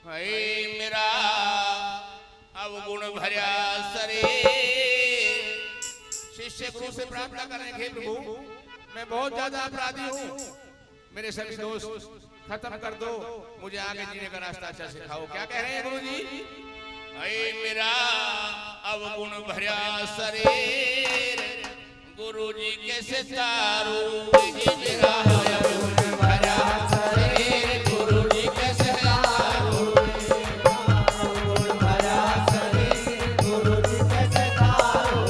भाई मेरा अवगुण भरा शरीर। शिष्य गुरु से प्रार्थना करें, हे प्रभु मैं बहुत ज्यादा अपराधी हूँ, मेरे सभी दोष खत्म कर दो, मुझे आगे जीने का रास्ता अच्छा सिखाओ। क्या कह रहे हैं गुरु जी? भाई मेरा अवगुण भरा शरीर, गुरु जी कैसे तारू मेरा अवगुण भरा शरीर, गुरु जी कैसे तारू अवगुण भरा शरीर, गुरु जी कैसे तारू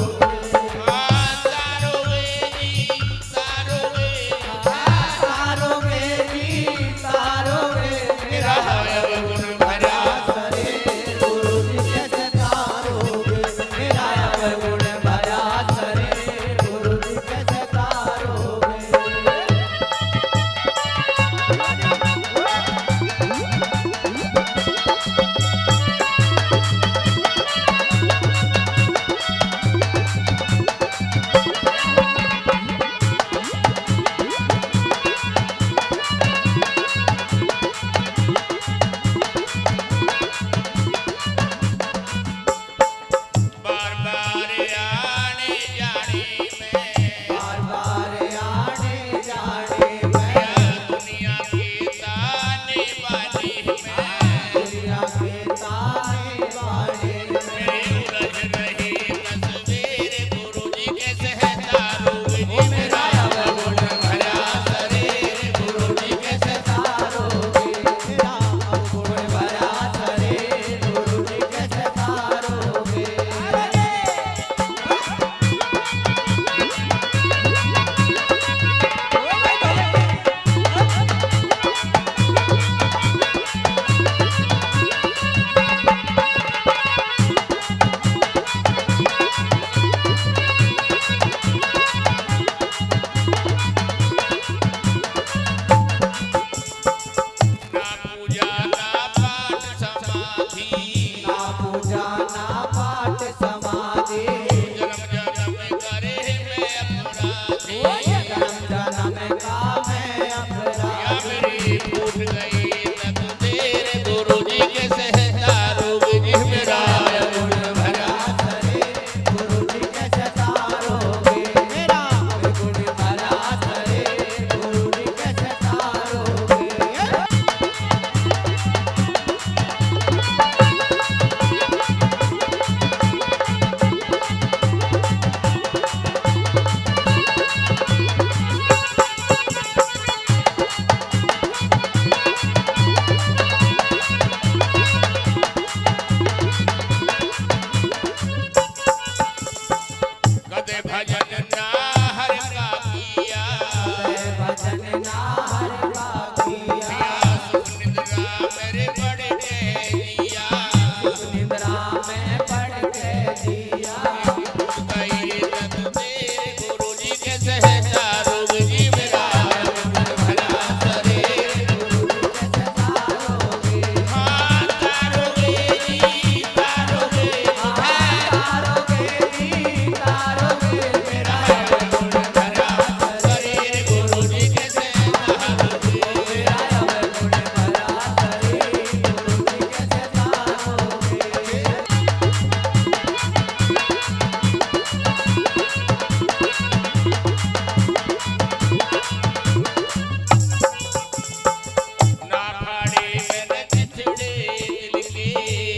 तारोगे जी तारोगे मेरा अवगुण भरा शरीर, गुरु जी कैसे तारोगे मेरा अवगुण भरा शरीर, गुरु जी कैसे तारोगे। बार बार आने जाने में, बार बार आने जाने में, दुनिया के ताने बाने में, दुनिया के ताने बाने में मेरी उलझ रही तस्वीर, गुरु जी कैसे है तारोगे जी मेरा अवगुण भरा शरीर, गुरु जी कैसे तारोगे मेरा अवगुण भरा शरीर, गुरु जी कैसे तारोगे। ना पूजा ना पाठ समाधि, ना पूजा ना पाठ समाधि, जन्म जन्म करे मैं अपराधी, जन्म जन्म का मैं अपराधी, या मेरी फूट गई तकदीर, गुरु जी कैसे है तारोगे जी मेरा अवगुण भरा शरीर, गुरु जी कैसे तारोगे मेरा अवगुण भरा शरीर, गुरु जी कैसे तारोगे। गदे भजन ना हर का किया, भजन ना हर का किया, सुख निद्रा मेरे पड़ के दिया, सुख निद्रा में पड़ के दिया, गई तकदीर, गुरु जी कैसे है तारोगे जी मेरा अवगुण भरा शरीर, गुरु जी कैसे तारोगे। हाँ तारोगे जी तारोगे, तारोगे जी तारोगे मेरा अवगुण भरा शरीर, गुरु जी कैसे तारोगे मेरा अवगुण भरा शरीर, गुरु जी कैसे तारोगे। ना फाड़े मैंने चिथड़े दिल के,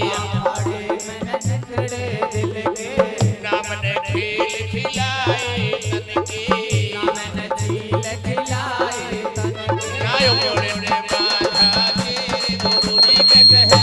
ना फाड़े मैंने चिथड़े दिल के, ना मैंने खेल खिलाए तन के, ना मैंने खेल खिलाए तन के, ना यो मोरे ने बाधा के, गुरु जी कैसे है